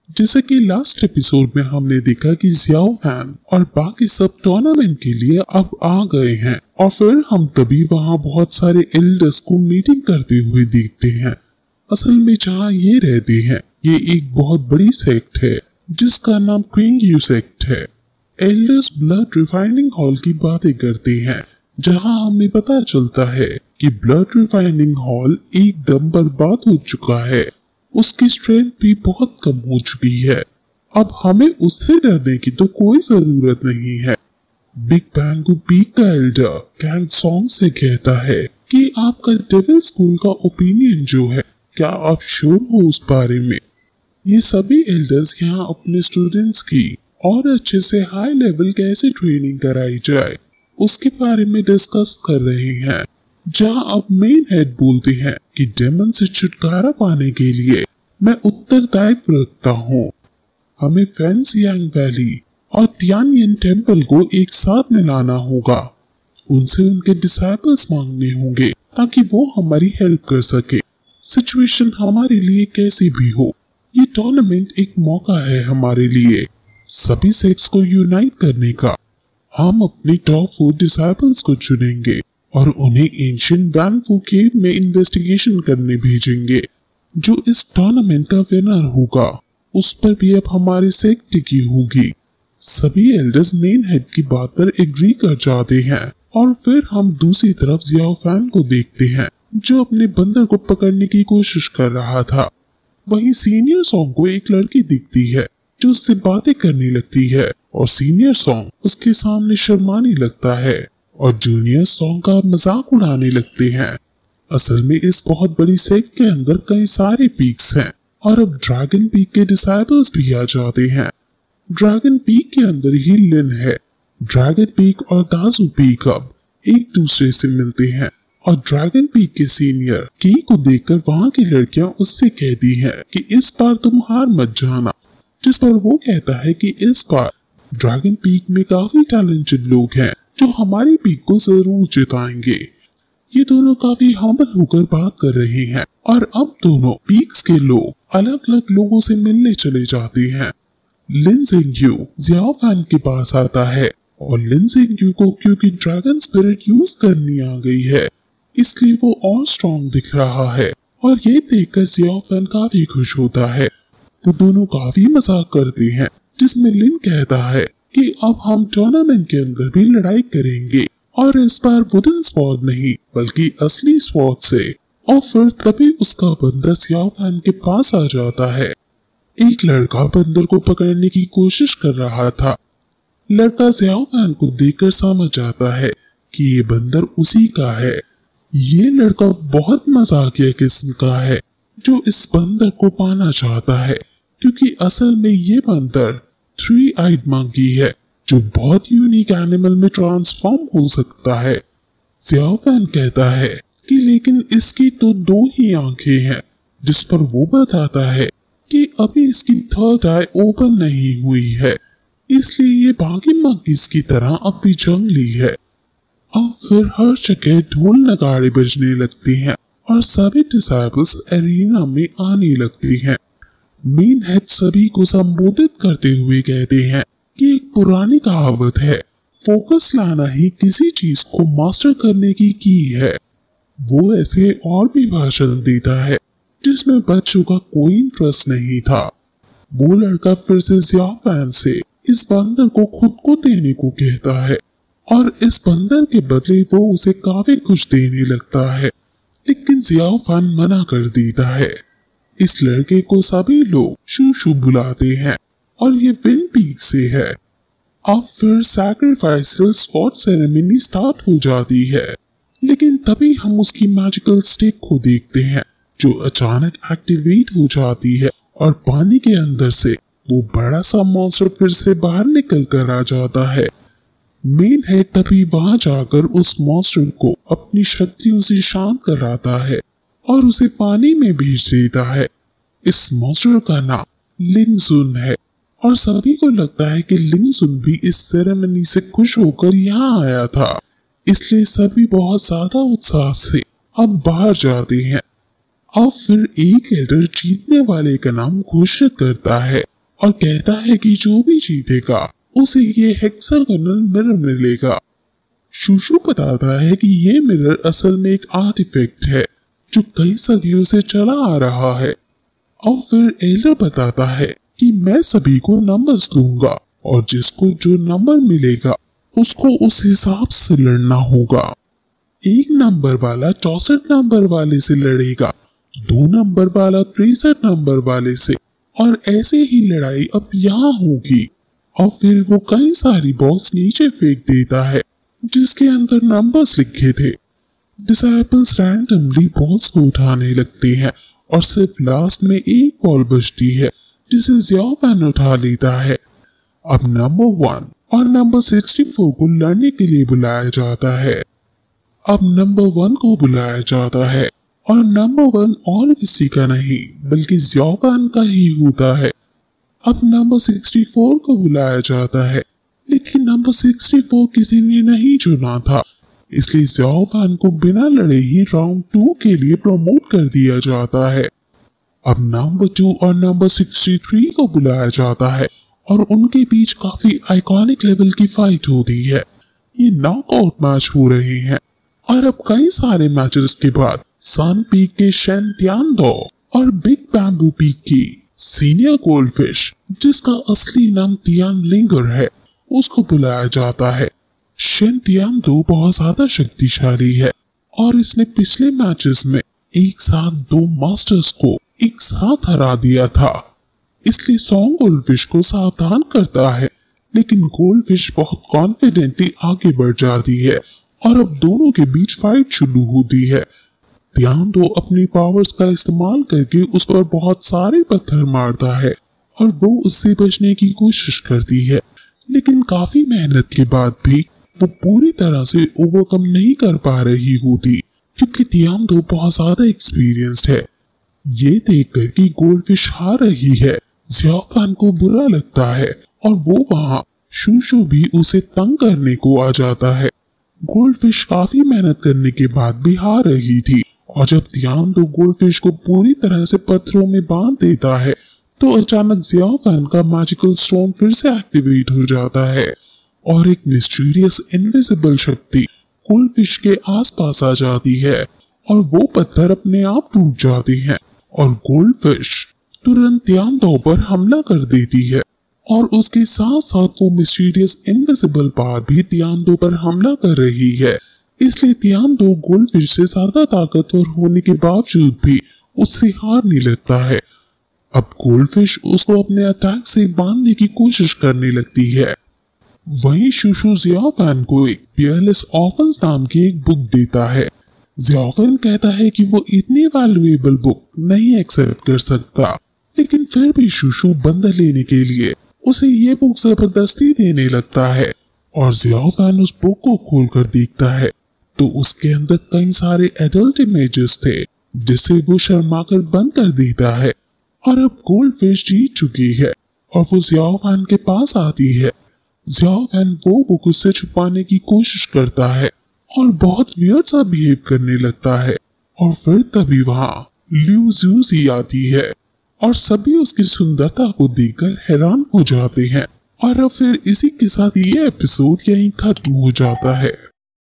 जैसे कि last episode में हमने देखा कि जियाओ फैन और बाकी सब टूर्नामेंट के लिए अब आ गए हैं और फिर हम तभी वहाँ बहुत सारे एल्डर्स को मीटिंग करते हुए देखते हैं। असल में जहाँ ये रहते हैं ये एक बहुत बड़ी सेक्ट है जिसका नाम क्विंग यू सेक्ट है। एल्डर्स ब्लड रिफाइनिंग हॉल की बातें करते हैं जहाँ हमें पता चलता है कि ब्लड रिफाइनिंग हॉल एकदम बर्बाद हो चुका है, उसकी स्ट्रेंथ भी बहुत कम हो चुकी है। अब हमें उससे डरने की तो कोई जरूरत नहीं है। बिग बैंगू पीक का एल्डर कैंग सॉन्ग से कहता है कि आपका डेविल स्कूल का ओपिनियन जो है, क्या आप श्योर हो उस बारे में? ये सभी एल्डर्स यहाँ अपने स्टूडेंट्स की और अच्छे से हाई लेवल कैसे ट्रेनिंग कराई जाए उसके बारे में डिस्कस कर रहे हैं। जहाँ अब मेन हेड बोलते हैं कि डेमन से छुटकारा पाने के लिए मैं उत्तरदायित्व रखता हूँ। हमें फैंसियांग वैली और तियानयन टेम्पल को एक साथ मिलाना होगा। उनसे उनके डिसाइपल्स मांगने होंगे ताकि वो हमारी हेल्प कर सके। सिचुएशन हमारे लिए कैसी भी हो, ये टूर्नामेंट एक मौका है हमारे लिए सभी सेक्स को यूनाइट करने का। हम अपनी टॉप 4 डिसाइपल्स को चुनेंगे और उन्हें एंशिएंट ब्रांडफू केव में इन्वेस्टिगेशन करने भेजेंगे। जो इस टूर्नामेंट का विनर होगा उस पर भी अब हमारी सेक्ट टिकी होगी। सभी एल्डर्स मेन हेड की बात पर एग्री कर जाते हैं और फिर हम दूसरी तरफ जियाओ फैन को देखते हैं जो अपने बंदर को पकड़ने की कोशिश कर रहा था। वहीं सीनियर सॉन्ग को एक लड़की दिखती है जो उससे बातें करने लगती है और सीनियर सॉन्ग उसके सामने शर्माने लगता है और जूनियर सॉन्ग का मजाक उड़ाने लगते हैं। असल में इस बहुत बड़ी सेक्ट के अंदर कई सारे पीक्स हैं और अब ड्रैगन पीक के डिसाइपल्स भी आ जाते हैं। ड्रैगन पीक के अंदर ही लिन है। ड्रैगन पीक और दाजू पीक अब एक दूसरे से मिलते हैं और ड्रैगन पीक के सीनियर की को देखकर वहाँ की लड़कियां उससे कहती हैं कि इस बार तुम हार मत जाना, जिस पर वो कहता है कि इस बार ड्रैगन पीक में काफी टैलेंटेड लोग हैं जो हमारी पीक को जरूर जिताएंगे। ये दोनों काफी हम्बल होकर बात कर रहे हैं और अब दोनों पीक्स के लोग अलग अलग लोगों से मिलने चले जाते हैं। लिन जिंगयू जियाओ फैन के पास आता है और लिन जिंगयू को क्योंकि ड्रैगन स्पिरिट यूज करनी आ गई है इसलिए वो और स्ट्रॉन्ग दिख रहा है और ये देखकर जियाओ फैन काफी खुश होता है। वो दोनों काफी मजाक करते हैं जिसमें लिन कहता है कि अब हम टूर्नामेंट के अंदर भी लड़ाई करेंगे और इस बार वुडन स्वॉर्ड नहीं बल्कि असली स्वॉर्ड से। और फिर तभी उसका बंदर जियाओ फैन के पास आ जाता है। एक लड़का बंदर को पकड़ने की कोशिश कर रहा था। लड़का जियाओ फैन को देखकर समझ जाता है कि ये बंदर उसी का है। ये लड़का बहुत मजाकिया किस्म का है जो इस बंदर को पाना चाहता है क्योंकि असल में ये बंदर 3 आइड मंकी है जो बहुत यूनिक एनिमल में ट्रांसफॉर्म हो सकता है। जियाओ फैन कहता है कि लेकिन इसकी तो 2 ही आंखें हैं, जिस पर वो बताता है कि अभी इसकी 3rd आई ओपन नहीं हुई है इसलिए ये बाकी मंकीज की तरह अब भी जंगली है। अब फिर हर जगह ढोल नगाड़े बजने लगते हैं और सभी डिसाइपल्स एरिना में आने लगते हैं। मेन हेड सभी को संबोधित करते हुए कहते हैं कि एक पुरानी कहावत है, फोकस लाना ही किसी चीज को मास्टर करने की है। वो ऐसे और भी भाषण देता है जिसमें बच्चों का कोई इंटरेस्ट नहीं था। वो लड़का फिर से जियाओ फैन से इस बंदर को खुद को देने को कहता है और इस बंदर के बदले वो उसे काफी कुछ देने लगता है, लेकिन जियाओ फैन मना कर देता है। इस लड़के को सभी लोग शू शू बुलाते हैं और ये विन पीक से है। अब फिर सैक्रिफाइसल स्वॉर्ड सेरेमनी स्टार्ट हो जाती है, लेकिन तभी हम उसकी मैजिकल स्टिक को देखते हैं जो अचानक एक्टिवेट हो जाती है और पानी के अंदर से वो बड़ा सा मॉन्स्टर फिर से बाहर निकल कर आ जाता है। मेन हेड तभी वहां जाकर उस मॉन्स्टर को अपनी शक्तियों से शांत कराता है और उसे पानी में भेज देता है। इस मॉन्स्टर का नाम लिंगजुन है और सभी को लगता है कि लिंगजुन भी इस सेरेमनी से खुश होकर यहाँ आया था, इसलिए सभी बहुत ज्यादा उत्साह से अब बाहर जाते हैं। अब फिर एक एल्डर जीतने वाले का नाम घोषित करता है और कहता है कि जो भी जीतेगा उसे ये हेक्सागोनल मिरर मिलेगा। शूशू बताता है कि ये मिरर असल में एक आर्टिफैक्ट है जो कई सदियों से चला आ रहा है। और फिर एल्डर बताता है कि मैं सभी को नंबर्स दूंगा और जिसको जो नंबर मिलेगा उसको उस हिसाब से लड़ना होगा। 1 नंबर वाला 64 नंबर वाले से लड़ेगा, 2 नंबर वाला 63 नंबर वाले से, और ऐसे ही लड़ाई अब यहाँ होगी। और फिर वो कई सारी बॉल्स नीचे फेंक देता है जिसके अंदर नंबर्स लिखे थे। डिसाइपल्स रैंडमली बॉल्स को उठाने लगते हैं और सिर्फ लास्ट में एक बॉल बचती है जिसे ज़ियाओ फैन उठा लेता है। अब नंबर 1 और नंबर 64 को लड़ने के लिए बुलाया जाता है। अब नंबर 1 को बुलाया जाता है और नंबर 1 और किसी का नहीं बल्कि ज़ियाओ फैन का ही होता है। अब नंबर 64 को बुलाया जाता है लेकिन नंबर 64 किसी ने नहीं चुना था, इसलिए ज़ियाओ फैन को बिना लड़े ही राउंड 2 के लिए प्रमोट कर दिया जाता है। अब नंबर 2 और नंबर 63 को बुलाया जाता है और उनके बीच काफी आइकॉनिक लेवल की फाइट होती है। ये नॉकआउट मैच हो रहे हैं और अब कई सारे मैचेस के बाद सन पीक के शेन तियानडो और बिग बैम्बू पीक की सीनियर गोल्डफिश, जिसका असली नाम तियान लिंगर है, उसको बुलाया जाता है। शेन तियानडो बहुत ज्यादा शक्तिशाली है और इसने पिछले मैचेस में एक साथ 2 मास्टर्स को एक साथ हरा दिया था, इसलिए सॉन्ग गोल्डफिश को सावधान करता है। लेकिन गोल्डफिश बहुत कॉन्फिडेंटली आगे बढ़ जाती है और अब दोनों के बीच फाइट शुरू होती है। तियानडो अपनी पावर्स का इस्तेमाल करके उस पर बहुत सारे पत्थर मारता है और वो उससे बचने की कोशिश करती है, लेकिन काफी मेहनत के बाद भी वो पूरी तरह से ओवरकम नहीं कर पा रही होती क्योंकि तियानडो बहुत ज्यादा एक्सपीरियंस्ड है। ये देखकर कि गोल्डफिश हार रही है, ज़ियाओ फैन को बुरा लगता है और वो वहाँ शूशू भी उसे तंग करने को आ जाता है। गोल्डफिश काफी मेहनत करने के बाद भी हार रही थी और जब तियानडो गोल्डफिश को पूरी तरह से पत्थरों में बांध देता है तो अचानक ज़ियाओ फैन का मैजिकल स्टोन फिर से एक्टिवेट हो जाता है और एक मिस्टीरियस इनविजिबल शक्ति गोल्डफिश के आसपास आ जाती है और वो पत्थर अपने आप टूट जाते हैं और गोल्डफिश तुरंत तियानडो पर हमला कर देती है और उसके साथ साथ वो मिस्टीरियस इनविजिबल पावर भी तियानडो पर हमला कर रही है। इसलिए तियानडो गोल्डफिश से ज्यादा ताकतवर होने के बावजूद भी उससे हारने लगता है। अब गोल्डफिश उसको अपने अटैक से बांधने की कोशिश करने लगती है। वहीं शूशू ज़ियाओ फैन को एक पियरलेस ऑफेंस नाम की एक बुक देता है। ज़ियाओ फैन कहता है कि वो इतनी वैल्यूएबल बुक नहीं एक्सेप्ट कर सकता, लेकिन फिर भी शूशू बंदर लेने के लिए उसे ये बुक जबरदस्ती देने लगता है और ज़ियाओ फैन उस बुक को खोलकर देखता है तो उसके अंदर कई सारे एडल्ट इमेजेस थे जिसे वो शर्माकर बंद कर देता है। और अब गोल्डफिश जीत चुकी है और वो ज़ियाओ फैन के पास आती है। ज़ियाओ फैन वो बुक उससे छुपाने की कोशिश करता है और बहुत वियर्ड सा बिहेव करने लगता है और फिर तभी वहाँ ल्यू ज़ूज़ी आती है और सभी उसकी सुंदरता को देखकर हैरान हो जाते हैं। और अब फिर इसी के साथ ये एपिसोड यहीं खत्म हो जाता है।